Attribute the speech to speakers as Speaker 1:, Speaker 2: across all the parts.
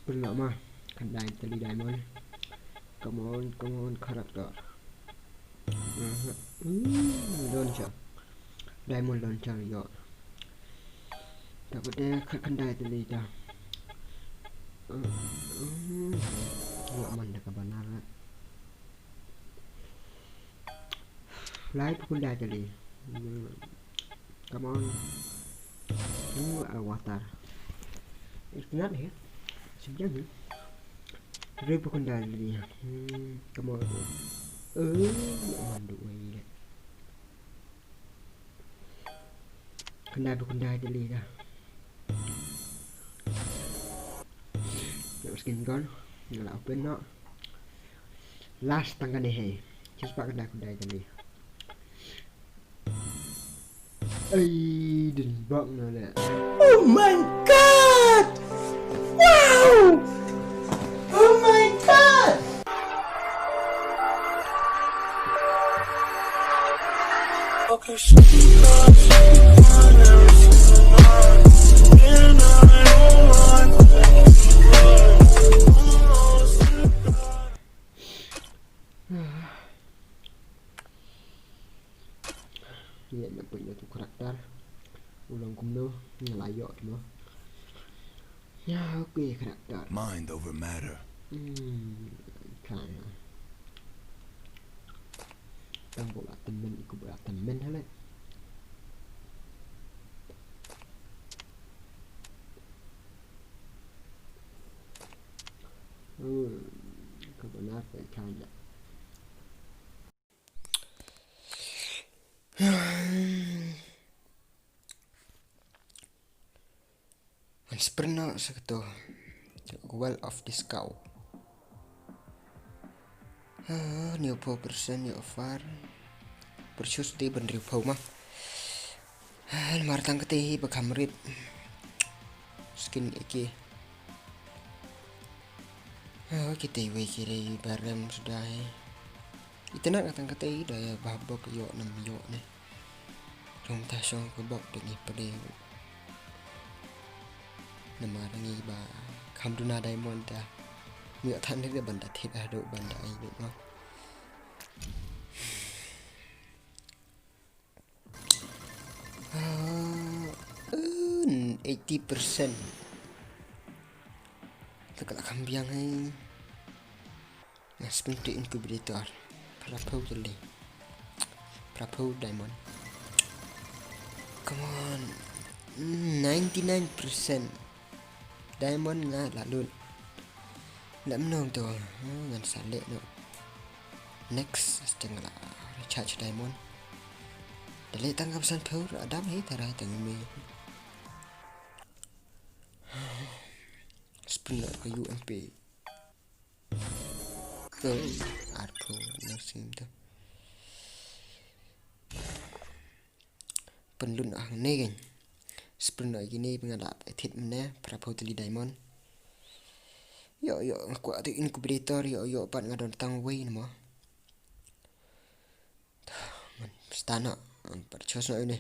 Speaker 1: Pernah mah Kendai teli diamond. Come on character. Launcher. Diamond launcher yo. Takutnya kendai teli dah. Nggak mana kabanar. Live kendai teli. Come on. Avatar. Ingat ya? Sebenarnya. Rơi kendai teli. Come on. Mandu vậy. Kendai teli dah. Skin con là open nó last tăng cái này hay chứ bạn kendai teli. Ây đừng bận rồi nè.
Speaker 2: Oh my god! Wow! Oh my god! Okay,
Speaker 1: Iya, nak punya tu karakter ulang kumno ngelayo semua. Ya, oke karakter.
Speaker 3: Mind over matter.
Speaker 1: Kan. Tang bola temen ikut bola temen hal. Kebenar kayaknya. Mas pernah segitu well of discount. Nhiều % nhiều far purchase di benri phau mah. Martang keti bekamrit skin iki. Kita kiri barem sudah. Itu nak datang keti daya babok yo 6 yo ni. Rum tasong ke bok dengan pada nama rangi ba kamduna diamond dah. Nggak than dia benda thit ada benda ini mah. Uh, 80%. Dekat kambiang ni. Mas pintu incubator. Prapo tadi. Prapo diamond. Come on. 99% diamond nggak lalu. Nggak menang tu. Ngan salik tu. Next setengah recharge diamond. Dali tangkap san pur adam hei tarai tangmi. Spinner ke UMP. Arpo nursing tu. Penlun ni kan. Spinner gini pengadap thit mana prapo teli diamond. Yo aku ada incubator yo pan ngadon tang way nama. Stana purchase na ini.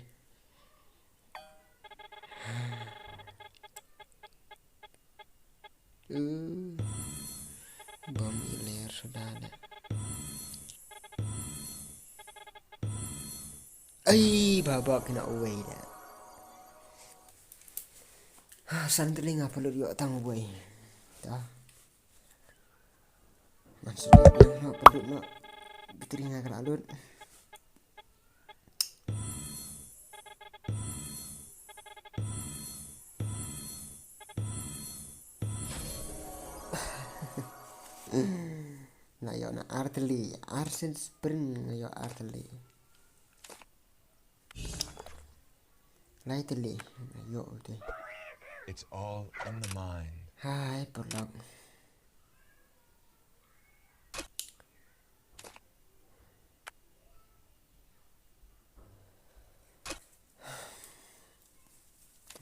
Speaker 1: Bom iler sudah ada. Ay babak kena away dah. Santri ngapa lu yo tang way. Dah. Maksudnya dia nak perlu nak berteringat ke lalut. Nah yo nak artillery, arsen sprint yo artillery. Lightly yo deh.
Speaker 3: It's all in the mind.
Speaker 1: Hai prolog.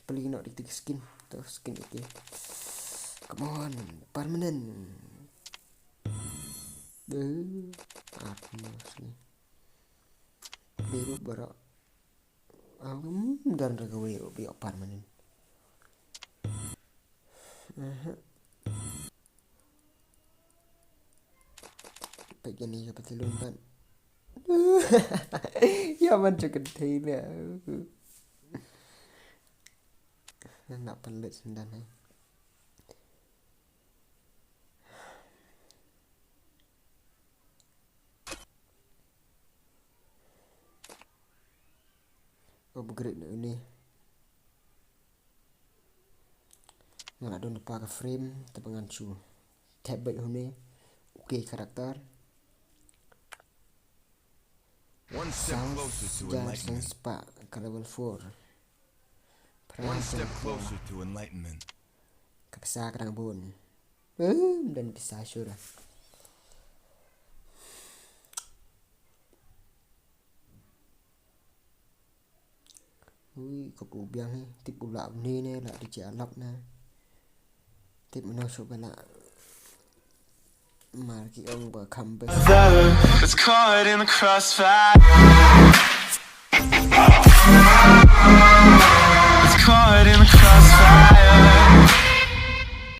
Speaker 1: Beli nak di skin tu skin iki. Come on, permanent. Sini. Biru barak. Dan regawe biar permanent. bagian ni apa tu lompat. Ya macam kedai ni. Nak pelit sendan ni. Upgrade ni. Nak ada lupa ke frame tepengan cu. Tab baik ni. Okey karakter.
Speaker 3: One step closer to enlightenment.
Speaker 1: Spark ke level 4.
Speaker 3: One step closer to enlightenment.
Speaker 1: Kepesar kerang bun. Dan bisa sure lah. Ui, kau biang ni. Tip ulap ni lah di jalap na. Tip mana coba lah. Marki ông bờ comeback.
Speaker 2: It's caught in the crossfire.